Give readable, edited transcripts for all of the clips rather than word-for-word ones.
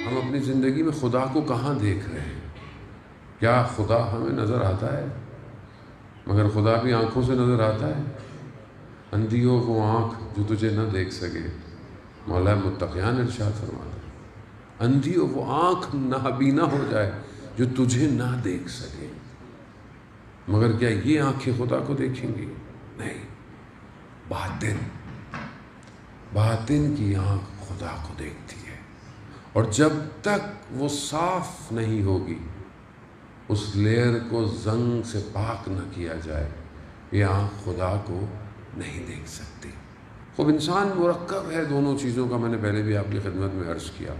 ہم اپنی زندگی میں خدا کو کہاں دیکھ رہے ہیں؟ کیا خدا ہمیں نظر آتا ہے؟ مگر خدا بھی آنکھوں سے نظر آتا ہے۔ اندھی ہو وہ آنکھ جو تجھے نہ دیکھ سکے، مولا متقیان ارشاد فرماتا ہے، اندھی ہو وہ آنکھ نابینا ہو جائے جو تجھے نہ دیکھ سکے، مگر کیا یہ آنکھیں خدا کو دیکھیں گی؟ نہیں، باطن کی آنکھ خدا کو دیکھتی ہے، اور جب تک وہ صاف نہیں ہوگی، اس لیئر کو زنگ سے پاک نہ کیا جائے، یہ آنکھ خدا کو نہیں دیکھ سکتی۔ خوب انسان مرکب ہے دونوں چیزوں کا، میں نے پہلے بھی آپ کی خدمت میں عرض کیا۔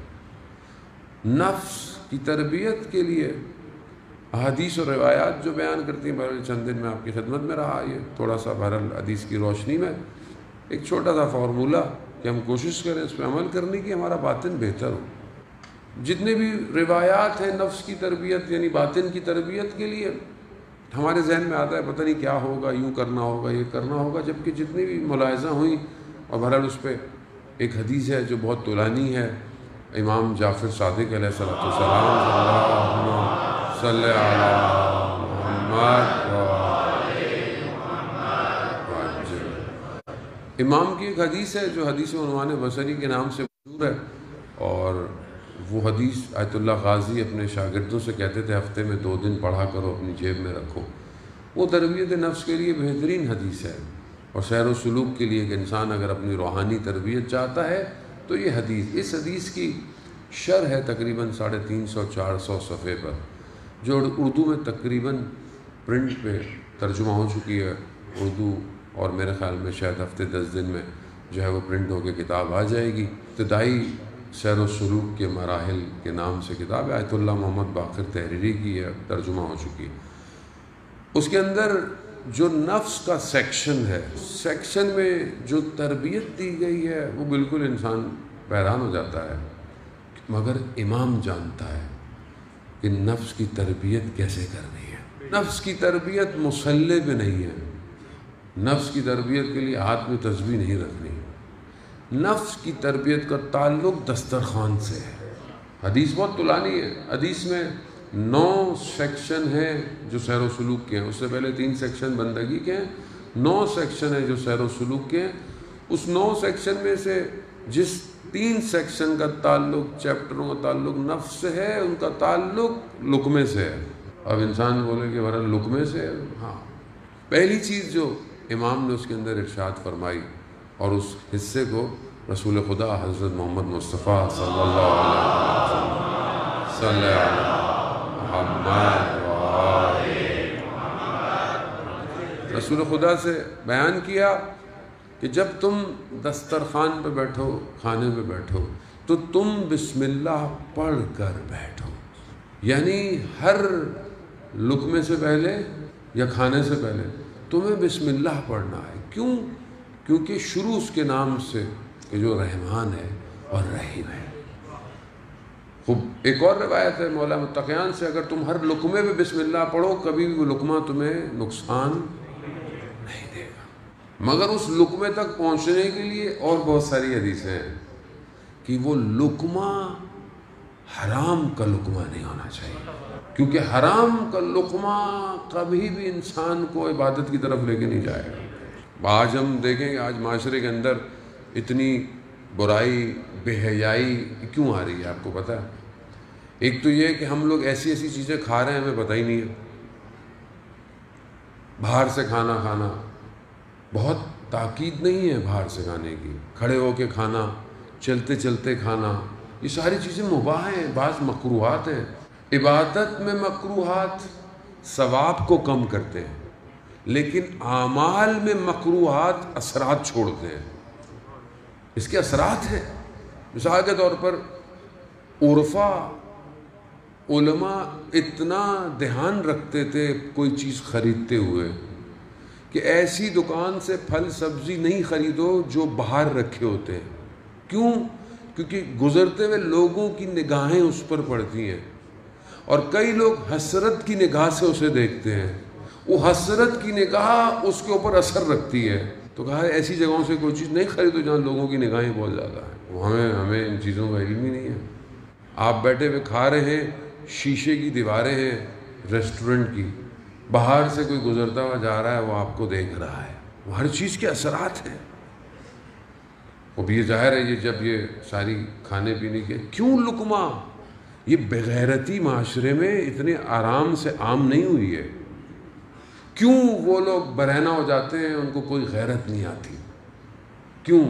نفس کی تربیت کے لیے احادیث اور روایات جو بیان کرتی ہیں، بہرحال چند دن میں آپ کی خدمت میں رہا، یہ تھوڑا سا بہرحال حدیث کی روشنی میں ایک چھوٹا سا فارمولہ کہ ہم کوشش کریں اس پہ عمل کرنے کی، ہمارا باطن بہتر ہو۔ جتنے بھی روایات ہیں نفس کی تربیت یعنی باطن کی تربیت کے لیے، ہمارے ذہن میں آتا ہے پتہ نہیں کیا ہوگا، یوں کرنا ہوگا، یہ کرنا ہوگا، جبکہ جتنی بھی ملاحظہ ہوئیں، اور بہرحال اس پہ ایک حدیث ہے جو بہت طولانی ہے، امام جعفر صادق علیہ السلام، اللہم صلی علی محمد، امام کی ایک حدیث ہے جو حدیث عنوان بصری کے نام سے مشہور ہے، اور وہ حدیث آیت اللہ غازی اپنے شاگردوں سے کہتے تھے ہفتے میں 2 دن پڑھا کرو، اپنی جیب میں رکھو۔ وہ تربیت نفس کے لیے بہترین حدیث ہے، اور سیر و سلوک کے لیے کہ انسان اگر اپنی روحانی تربیت چاہتا ہے تو یہ حدیث، اس حدیث کی شرح ہے تقریباً 350-400 صفحے پر، جو اردو میں تقریباً پرنٹ پہ ترجمہ ہو چکی ہے اردو، اور میرے خیال میں شاید ہفتے 10 دن میں جو ہے وہ پرنٹ ہو کے کتاب آ جائے گی۔ ابتدائی سیر و سلوک کے مراحل کے نام سے کتاب ہے، آیت اللہ محمد باقر تحریری کی ہے، ترجمہ ہو چکی ہے۔ اس کے اندر جو نفس کا سیکشن ہے، سیکشن میں جو تربیت دی گئی ہے وہ بالکل انسان حیران ہو جاتا ہے، مگر امام جانتا ہے کہ نفس کی تربیت کیسے کرنی ہے۔ نفس کی تربیت مصلی پہ نہیں ہے، نفس کی تربیت کے لیے ہاتھ میں تسبیح نہیں رکھنی، نفس کی تربیت کا تعلق دسترخوان سے ہے۔ حدیث بہت طولانی ہے، حدیث میں 9 سیکشن ہیں جو سیر و سلوک کے ہیں، اس سے پہلے 3 سیکشن بندگی کے ہیں، 9 سیکشن ہیں جو سیر و سلوک کے ہیں۔ اس 9 سیکشن میں سے جس 3 سیکشن کا تعلق، چیپٹروں کا تعلق نفس سے ہے، ان کا تعلق لقمے سے ہے۔ اب انسان بولے کہ ورنہ لقمے سے ہے، ہاں، پہلی چیز جو امام نے اس کے اندر ارشاد فرمائی، اور اس حصے کو رسول خدا حضرت محمد مصطفیٰ صلی اللہ علیہ وسلم صلی رسول خدا سے بیان کیا کہ جب تم دسترخوان پہ بیٹھو، کھانے پہ بیٹھو، تو تم بسم اللہ پڑھ کر بیٹھو، یعنی ہر لقمے سے پہلے یا کھانے سے پہلے تمہیں بسم اللہ پڑھنا ہے۔ کیوں؟ کیونکہ شروع اس کے نام سے کہ جو رحمان ہے اور رحیم ہے۔ خوب ایک اور روایت ہے مولا متقیان سے، اگر تم ہر لقمے پہ بسم اللہ پڑھو، کبھی بھی وہ لقمہ تمہیں نقصان نہیں دے گا، مگر اس لقمے تک پہنچنے کے لیے اور بہت ساری حدیثیں ہیں کہ وہ لقمہ حرام کا لقمہ نہیں ہونا چاہیے، کیونکہ حرام کا لقمہ کبھی بھی انسان کو عبادت کی طرف لے کے نہیں جائے گا۔ آج ہم دیکھیں کہ آج معاشرے کے اندر اتنی برائی، بے حیائی کیوں آ رہی ہے، آپ کو پتہ ہے؟ ایک تو یہ کہ ہم لوگ ایسی ایسی چیزیں کھا رہے ہیں ہمیں پتہ ہی نہیں ہے، باہر سے کھانا بہت تاکید نہیں ہے باہر سے کھانے کی، کھڑے ہو کے کھانا، چلتے چلتے کھانا، یہ ساری چیزیں مباح ہیں، بعض مکروہات ہیں۔ عبادت میں مکروہات ثواب کو کم کرتے ہیں، لیکن اعمال میں مکروہات اثرات چھوڑتے ہیں، اس کے اثرات ہیں۔ مثال کے طور پر عرفا علماء اتنا دھیان رکھتے تھے کوئی چیز خریدتے ہوئے کہ ایسی دکان سے پھل سبزی نہیں خریدو جو باہر رکھے ہوتے ہیں۔ کیوں؟ کیونکہ گزرتے ہوئے لوگوں کی نگاہیں اس پر پڑتی ہیں، اور کئی لوگ حسرت کی نگاہ سے اسے دیکھتے ہیں، وہ حسرت کی نگاہ اس کے اوپر اثر رکھتی ہے۔ تو کہا ایسی جگہوں سے کوئی چیز نہیں خریدو جہاں لوگوں کی نگاہیں بہت زیادہ ہیں۔ وہ ہمیں ان چیزوں کا علم ہی نہیں ہے۔ آپ بیٹھے ہوئے کھا رہے ہیں، شیشے کی دیواریں ہیں ریسٹورنٹ کی، باہر سے کوئی گزرتا ہوا جا رہا ہے، وہ آپ کو دیکھ رہا ہے، وہ ہر چیز کے اثرات ہیں۔ اب یہ ظاہر ہے یہ جب یہ ساری کھانے پینے کے کیوں لقمہ، یہ بغیرتی معاشرے میں اتنے آرام سے عام نہیں ہوئی ہے، کیوں وہ لوگ برہنہ ہو جاتے ہیں، ان کو کوئی غیرت نہیں آتی، کیوں؟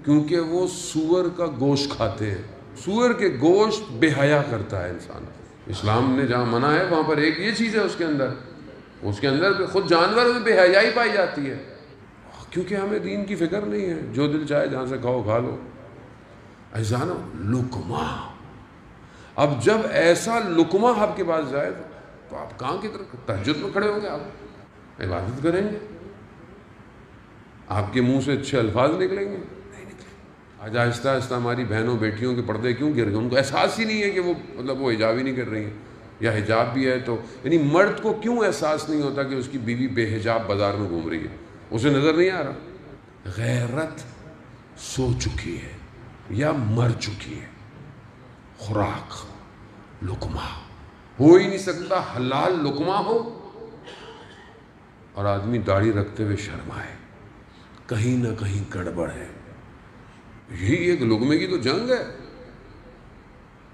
کیونکہ وہ سور کا گوشت کھاتے ہیں، سور کے گوشت بے حیا کرتا ہے انسان۔ اسلام نے جہاں منع ہے وہاں پر ایک یہ چیز ہے اس کے اندر خود جانور میں بے حیائی پائی جاتی ہے، کیونکہ ہمیں دین کی فکر نہیں ہے، جو دل چاہے جہاں سے کھاؤ کھا لو۔ عزیزانو لقمہ، اب جب ایسا لقمہ آپ کے پاس جائے تو آپ کہاں کی طرف تہجد میں کھڑے ہوں گے، آپ عبادت کریں گے، آپ کے منہ سے اچھے الفاظ نکلیں گے؟ نہیں نکلیں۔ آج آہستہ آہستہ ہماری بہنوں بیٹیوں کے پردے کیوں گر گئے؟ ان کو احساس ہی نہیں ہے کہ وہ حجاب ہی نہیں کر رہی ہیں، یا حجاب بھی ہے تو یعنی مرد کو کیوں احساس نہیں ہوتا کہ اس کی بیوی بے حجاب بازار میں گھوم رہی ہے؟ اسے نظر نہیں آ رہا؟ غیرت سو چکی ہے یا مر چکی ہے۔ خوراک لقمہ ہو ہی نہیں سکتا، حلال لقمہ ہو اور آدمی داڑھی رکھتے ہوئے شرمائے، کہیں نہ کہیں گڑبڑ ہے۔ یہی ایک لقمے کی تو جنگ ہے۔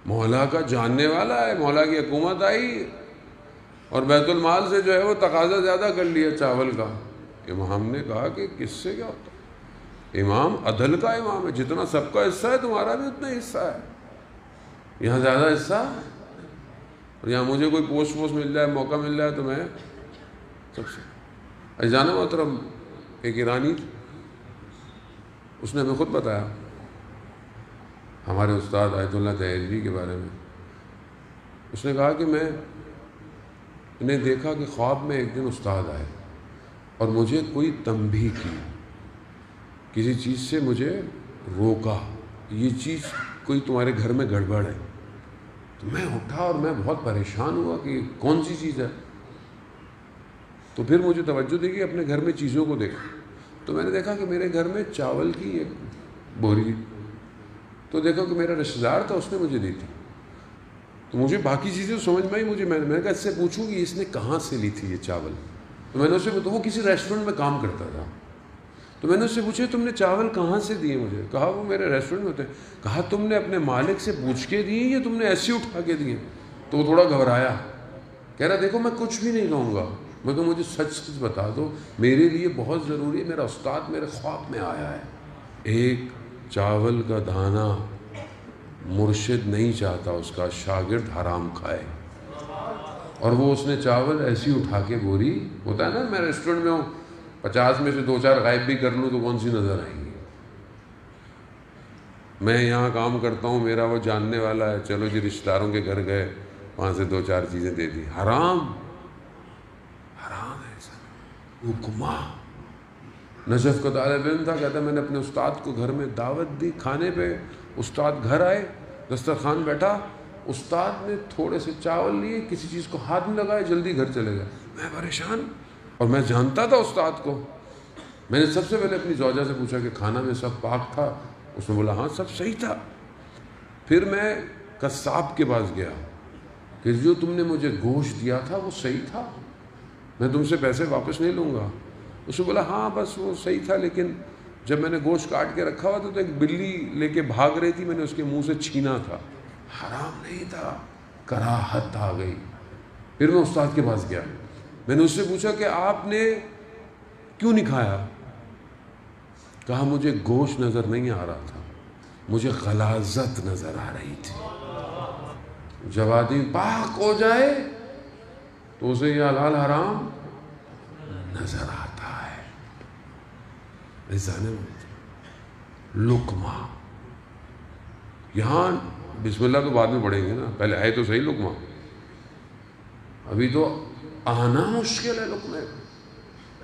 مولا کا جاننے والا ہے، مولا کی حکومت آئی اور بیت المال سے جو ہے وہ تقاضا زیادہ کر لیا چاول کا۔ امام نے کہا کہ کس سے کیا ہوتا ہے؟ امام عدل کا امام ہے، جتنا سب کا حصہ ہے تمہارا بھی اتنا حصہ ہے، یہاں زیادہ حصہ، اور یہاں مجھے کوئی پوسٹ مل جائے، موقع مل جائے تو میں سب سے۔ عزیزانہ محترم، ایک ایرانی اس نے ہمیں خود بتایا ہمارے استاد آیت اللہ تحیری کے بارے میں۔ اس نے کہا کہ میں نے دیکھا کہ خواب میں ایک دن استاد آئے اور مجھے کوئی تنبیہ کی، کسی چیز سے مجھے روکا، یہ چیز کوئی تمہارے گھر میں گڑبڑ ہے۔ تو میں اٹھا اور میں بہت پریشان ہوا کہ کون سی چیز ہے۔ تو پھر مجھے توجہ دی کہ اپنے گھر میں چیزوں کو دیکھا، تو میں نے دیکھا کہ میرے گھر میں چاول کی ایک بوری، تو دیکھا کہ میرا رشتہ دار تھا، اس نے مجھے دی تھی۔ تو مجھے باقی چیزیں سمجھ میں آئی، میں نے کہا اس سے پوچھوں کہ اس نے کہاں سے لی تھی یہ چاول۔ تو میں نے اس سے تو وہ کسی ریسٹورنٹ میں کام کرتا تھا، تو میں نے اس سے پوچھا تم نے چاول کہاں سے دیے مجھے؟ کہا وہ میرے ریسٹورنٹ میں ہوتے ہیں۔ کہا تم نے اپنے مالک سے پوچھ کے دیے یا تم نے ایسے اٹھا کے دیے؟ تو وہ تھوڑا گھبرایا، کہہ رہا دیکھو میں کچھ بھی نہیں کہوں گا، میں تو مجھے سچ سچ بتا دو، میرے لیے بہت ضروری ہے، میرا استاد میرے خواب میں آیا ہے۔ ایک چاول کا دانہ مرشد نہیں چاہتا اس کا شاگرد حرام کھائے، اور وہ اس نے چاول ایسی اٹھا کے بوری، ہوتا ہے نا میں ریسٹورنٹ میں ہوں 50 میں سے 2-4 غائب بھی کر لوں تو کون سی نظر آئیں گی؟ میں یہاں کام کرتا ہوں، میرا وہ جاننے والا ہے، چلو جی رشتہ داروں کے گھر گئے، وہاں سے 2-4 چیزیں دے دی، حرام ہے سر۔ حکمہ نجف کا طالب علم تھا، کہتا میں نے اپنے استاد کو گھر میں دعوت دی کھانے پہ، استاد گھر آئے، دسترخوان بیٹھا، استاد نے تھوڑے سے چاول لیے، کسی چیز کو ہاتھ میں لگائے، جلدی گھر چلے گئے۔ میں پریشان، اور میں جانتا تھا استاد کو۔ میں نے سب سے پہلے اپنی زوجہ سے پوچھا کہ کھانا میں سب پاک تھا؟ اس نے بولا ہاں سب صحیح تھا۔ پھر میں قصاب کے پاس گیا کہ جو تم نے مجھے گوشت دیا تھا وہ صحیح تھا، میں تم سے پیسے واپس نہیں لوں گا۔ اس نے بولا ہاں بس وہ صحیح تھا، لیکن جب میں نے گوشت کاٹ کے رکھا ہوا تھا تو ایک بلی لے کے بھاگ رہی تھی، میں نے اس کے منہ سے چھینا تھا، حرام نہیں تھا، کراہت آ گئی۔ پھر میں استاد کے پاس گیا، میں نے اس سے پوچھا کہ آپ نے کیوں نہیں کھایا؟ کہا مجھے گوشت نظر نہیں آ رہا تھا، مجھے غلاظت نظر آ رہی تھی۔ جب آدمی پاک ہو جائے تو اسے یہ حلال حرام نظر آتا ہے۔ لقمہ، یہاں بسم اللہ تو بعد میں پڑھیں گے نا، پہلے آئے تو صحیح لقمہ، ابھی تو آنا مشکل ہے لقمے۔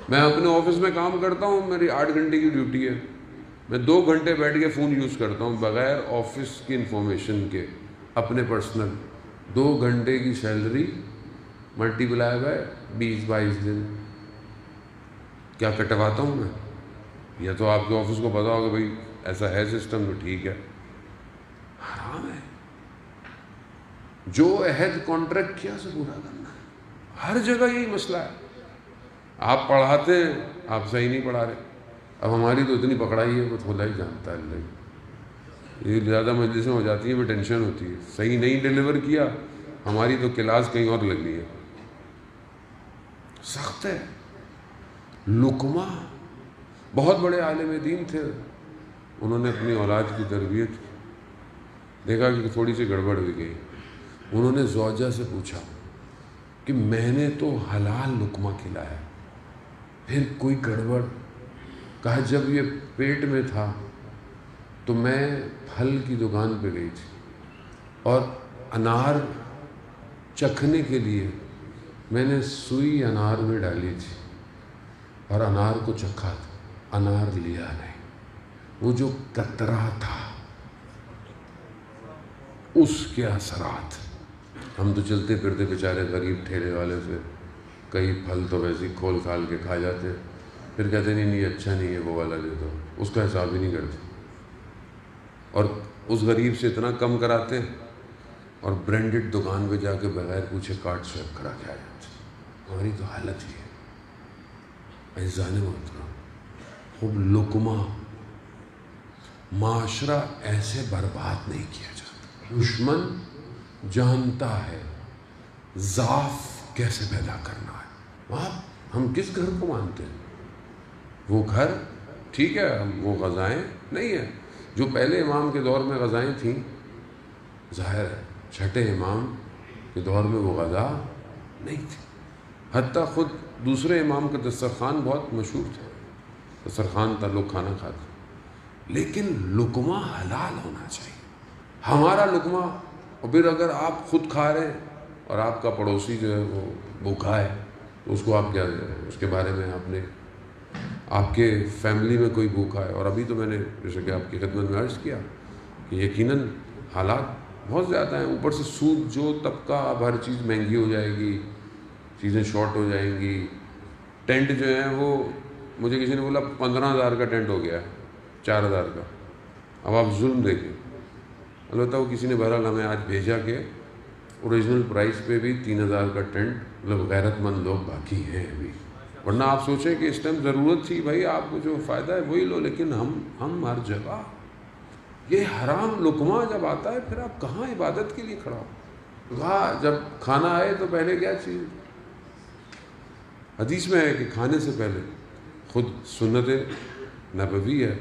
میں اپنے آفس میں کام کرتا ہوں، میری 8 گھنٹے کی ڈیوٹی ہے، میں 2 گھنٹے بیٹھ کے فون یوز کرتا ہوں بغیر آفس کی انفارمیشن کے، اپنے پرسنل 2 گھنٹے کی سیلری ملٹی پلائی بائی 20-22 دن، کیا کٹواتا ہوں میں؟ یا تو آپ کے آفس کو پتا ہوگا بھائی ایسا ہے سسٹم تو ٹھیک ہے، حرام ہے۔ جو عہد کانٹریکٹ کیا اسے پورا کرنا ہے. ہر جگہ یہی مسئلہ ہے. آپ پڑھاتے ہیں، آپ صحیح نہیں پڑھا رہے. اب ہماری تو اتنی پکڑائی ہے، وہ خدا ہی جانتا ہے. اللہ یہ زیادہ مجلسیں ہو جاتی ہیں، وہ ٹینشن ہوتی ہے. صحیح نہیں ڈیلیور کیا، ہماری تو کلاس کہیں اور لگ رہی ہے. سخت ہے. لقمہ بہت بڑے عالم دین تھے، انہوں نے اپنی اولاد کی تربیت کی، دیکھا کہ تھوڑی سی گڑبڑ ہوئی گئی. انہوں نے زوجہ سے پوچھا کہ میں نے تو حلال لقمہ کھلایا، پھر کوئی گڑبڑ؟ کہا جب یہ پیٹ میں تھا تو میں پھل کی دکان پہ گئی تھی اور انار چکھنے کے لیے میں نے سوئی انار میں ڈالی تھی اور انار کو چکھا تھا، انار لیا نہیں. وہ جو قطرہ تھا اس کے اثرات. ہم تو چلتے پھرتے بیچارے غریب ٹھیلے والے سے کئی پھل تو ویسے ہی کھول کھال کے کھا جاتے، پھر کہتے نہیں نہیں اچھا نہیں ہے، وہ والا دے دو. اس کا حساب ہی نہیں کرتے اور اس غریب سے اتنا کم کراتے اور برانڈڈ دکان پہ جا کے بغیر پوچھے کارڈ سویپ کرا کے آ جاتے. ہماری تو حالت ہی ہے. اعزاز محترم، خوب لقمہ معاشرہ ایسے برباد نہیں کیا جاتا. دشمن جانتا ہے ضعف کیسے پیدا کرنا ہے. ہم کس گھر کو مانتے ہیں؟ وہ گھر ٹھیک ہے، وہ غذائیں نہیں ہیں جو پہلے امام کے دور میں غذائیں تھیں. ظاہر ہے چھٹے امام کے دور میں وہ غذا نہیں تھی. حتیٰ خود دوسرے امام کا دسترخوان بہت مشہور تھا، دسترخوان تھا، لوگ کھانا کھاتے. لیکن لقمہ حلال ہونا چاہیے. ہمارا لقمہ، اور پھر اگر آپ خود کھا رہے ہیں اور آپ کا پڑوسی جو ہے وہ بھوکا ہے تو اس کو آپ کیا، اس کے بارے میں آپ نے، آپ کے فیملی میں کوئی بھوکا ہے. اور ابھی تو میں نے جیسے کہ آپ کی خدمت میں عرض کیا کہ یقیناً حالات بہت زیادہ ہیں. اوپر سے سود جو طبقہ، اب ہر چیز مہنگی ہو جائے گی، چیزیں شارٹ ہو جائیں گی. ٹینٹ جو ہیں وہ مجھے کسی نے بولا 15,000 کا ٹینٹ ہو گیا ہے 4,000 کا. اب آپ ظلم دیکھیں. البتہ وہ کسی نے بہرحال ہمیں آج بھیجا کہ اوریجنل پرائس پہ بھی 3,000 کا ٹینٹ، مطلب غیرت مند لوگ باقی ہیں ابھی. ورنہ آپ سوچیں کہ اس ٹائم ضرورت تھی بھائی، آپ کو جو فائدہ ہے وہی لو. لیکن ہم ہر جگہ یہ حرام لقمہ جب آتا ہے پھر آپ کہاں عبادت کے لیے کھڑا ہو. وہاں جب کھانا آئے تو پہلے کیا چیز؟ حدیث میں ہے کہ کھانے سے پہلے، خود سنت نبوی ہے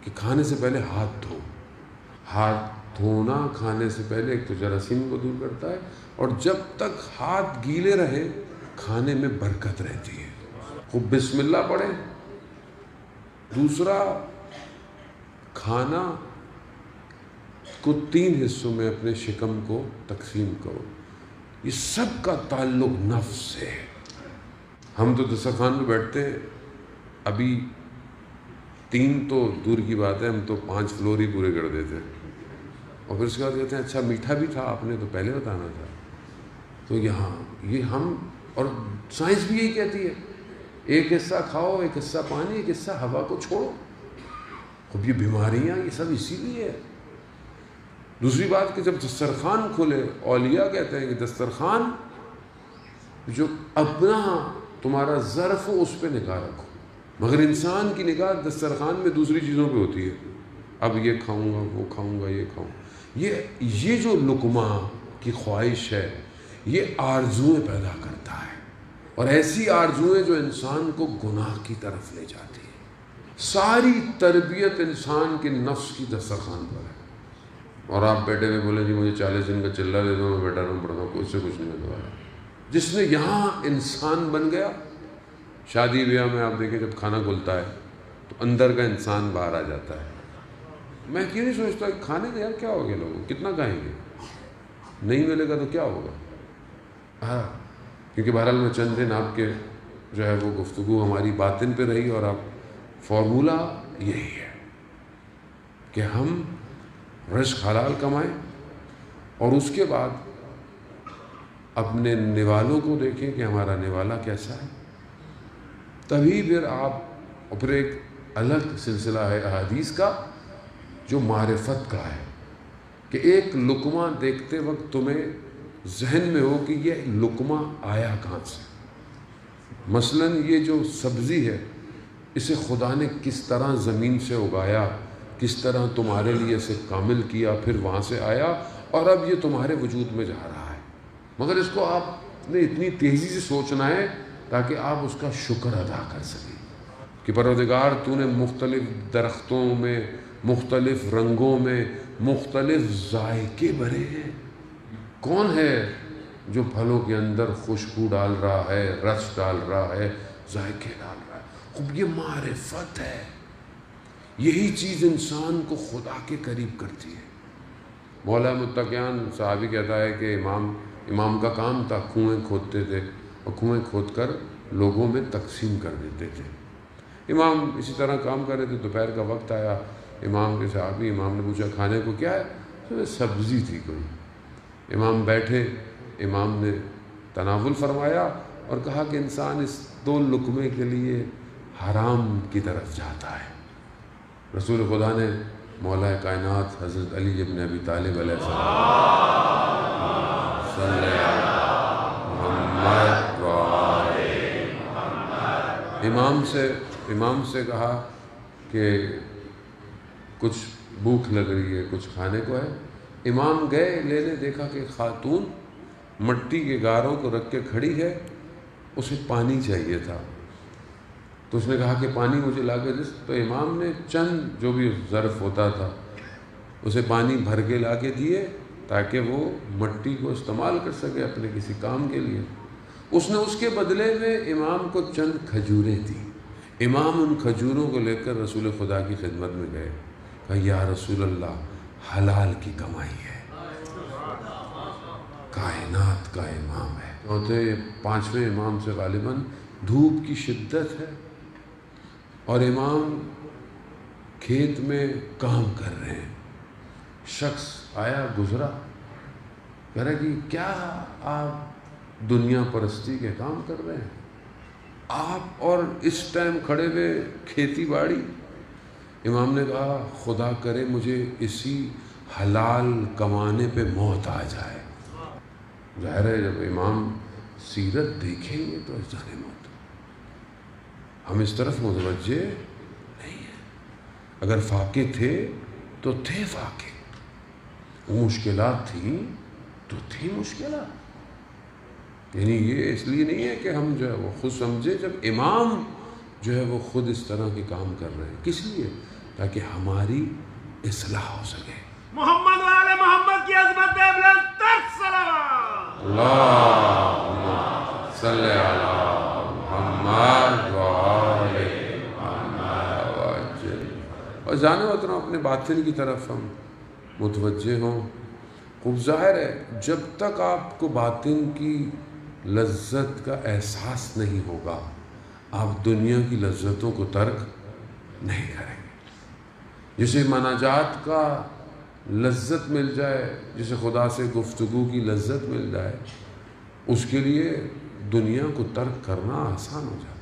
کہ کھانے سے پہلے ہاتھ دھو. ہاتھ دھونا کھانے سے پہلے ایک تو جراثیم کو دور کرتا ہے، اور جب تک ہاتھ گیلے رہے کھانے میں برکت رہتی ہے. خوب بسم اللہ پڑھیں. دوسرا، کھانا کو 3 حصوں میں اپنے شکم کو تقسیم کرو. یہ سب کا تعلق نفس سے ہے. ہم تو دسترخوان پہ بیٹھتے ہیں، ابھی 3 تو دور کی بات ہے، ہم تو 5 فلور ہی پورے کر دیتے ہیں. اور پھر اس کے بعد کہتے ہیں اچھا میٹھا بھی تھا، آپ نے تو پہلے بتانا تھا. تو یہاں یہ ہم، اور سائنس بھی یہی کہتی ہے، ایک حصہ کھاؤ، ایک حصہ پانی، ایک حصہ ہوا کو چھوڑو. اب یہ بیماریاں یہ سب اسی لیے ہے. دوسری بات کہ جب دسترخوان کھلے، اولیاء کہتے ہیں کہ دسترخوان جو اپنا تمہارا ظرف ہو اس پہ نگاہ رکھو، مگر انسان کی نگاہ دسترخوان میں دوسری چیزوں پہ ہوتی ہے. اب یہ کھاؤں گا، وہ کھاؤں گا، یہ کھاؤں. یہ جو لقمہ کی خواہش ہے یہ آرزویں پیدا کرتا ہے، اور ایسی آرزویں جو انسان کو گناہ کی طرف لے جاتی ہے. ساری تربیت انسان کے نفس کی دسترخوان پر ہے. اور آپ بیٹھے ہوئے بولے جی مجھے 40 دن کا چلہ دے دو، میں بیٹھا رہوں پڑھتا ہوں، کوئی سے کچھ نہیں ہونے والا. جس نے یہاں انسان بن گیا، شادی بیاہ میں آپ دیکھیں جب کھانا کھلتا ہے تو اندر کا انسان باہر آ جاتا ہے. میں کیوں نہیں سوچتا کہ کھانے کا یار کیا ہو گیا، لوگوں کتنا کھائیں گے، نہیں ملے گا تو کیا ہوگا. ہاں کیونکہ بہرحال میں چند دن آپ کے جو ہے وہ گفتگو ہماری باطن پہ رہی، اور اب فارمولہ یہی ہے کہ ہم رزق حلال کمائیں، اور اس کے بعد اپنے نوالوں کو دیکھیں کہ ہمارا نوالا کیسا ہے. تبھی پھر آپ، اور پھر ایک الگ سلسلہ ہے احادیث کا جو معرفت کا ہے کہ ایک لقمہ دیکھتے وقت تمہیں ذہن میں ہو کہ یہ لقمہ آیا کہاں سے. مثلاً یہ جو سبزی ہے اسے خدا نے کس طرح زمین سے اگایا، کس طرح تمہارے لیے اسے کامل کیا، پھر وہاں سے آیا اور اب یہ تمہارے وجود میں جا رہا ہے. مگر اس کو آپ نے اتنی تیزی سے سوچنا ہے تاکہ آپ اس کا شکر ادا کر سکیں کہ پروردگار تو نے مختلف درختوں میں، مختلف رنگوں میں، مختلف ذائقے بھرے ہیں. کون ہے جو پھلوں کے اندر خوشبو ڈال رہا ہے، رس ڈال رہا ہے، ذائقے ڈال رہا ہے؟ خوب یہ معرفت ہے. یہی چیز انسان کو خدا کے قریب کرتی ہے. مولا متقیان صحابی کہتا ہے کہ امام کا کام تھا، کنویں کھودتے تھے اور کنویں کھود کر لوگوں میں تقسیم کر دیتے تھے. امام اسی طرح کام کر رہے تھے. دوپہر کا وقت آیا، امام کے صحابی، امام نے پوچھا کھانے کو کیا ہے؟ سبزی تھی کوئی. امام بیٹھے، امام نے تناول فرمایا اور کہا کہ انسان اس 2 لقمے کے لیے حرام کی طرف جاتا ہے. رسول خدا نے مولا کائنات حضرت علی ابن ابی طالب علیہ السلام صلی امام سے کہا کہ کچھ بھوک لگ رہی ہے، کچھ کھانے کو ہے. امام گئے لینے، دیکھا کہ خاتون مٹی کے گاروں کو رکھ کے کھڑی ہے، اسے پانی چاہیے تھا. تو اس نے کہا کہ پانی مجھے لا کے دے. تو امام نے چند جو بھی ظرف ہوتا تھا اسے پانی بھر کے لا کے دیے تاکہ وہ مٹی کو استعمال کر سکے اپنے کسی کام کے لیے. اس نے اس کے بدلے میں امام کو چند کھجوریں دیں. امام ان کھجوروں کو لے کر رسول خدا کی خدمت میں گئے. کہا یا رسول اللہ، حلال کی کمائی ہے، کائنات کا امام ہے. چوتھے 5ویں امام سے غالباً دھوپ کی شدت ہے اور امام کھیت میں کام کر رہے ہیں. شخص آیا گزرا، کہہ رہا کہ کیا آپ دنیا پرستی کے کام کر رہے ہیں آپ اور اس ٹائم کھڑے ہوئے کھیتی باڑی؟ امام نے کہا خدا کرے مجھے اسی حلال کمانے پہ موت آ جائے. ظاہر ہے جب امام سیرت دیکھیں گے تو جانے موت. ہم اس طرف متوجہ نہیں ہیں. اگر فاقے تھے تو تھے فاقے، وہ مشکلات تھیں تو تھی مشکلات. یعنی یہ اس لیے نہیں ہے کہ ہم جو ہے وہ خود سمجھے. جب امام جو ہے وہ خود اس طرح کے کام کر رہے ہیں، کس لیے؟ تاکہ ہماری اصلاح ہو سکے. محمد والے محمد کی عظمت پہ بلند تر صلوات. اللہم صلی علی محمد وآل محمد وعجل. اور جانے وطنوں اپنے باطن کی طرف ہم متوجہ ہوں. خوب ظاہر ہے جب تک آپ کو باطن کی لذت کا احساس نہیں ہوگا آپ دنیا کی لذتوں کو ترک نہیں کریں گے. جسے مناجات کا لذت مل جائے، جسے خدا سے گفتگو کی لذت مل جائے، اس کے لیے دنیا کو ترک کرنا آسان ہو جاتا ہے.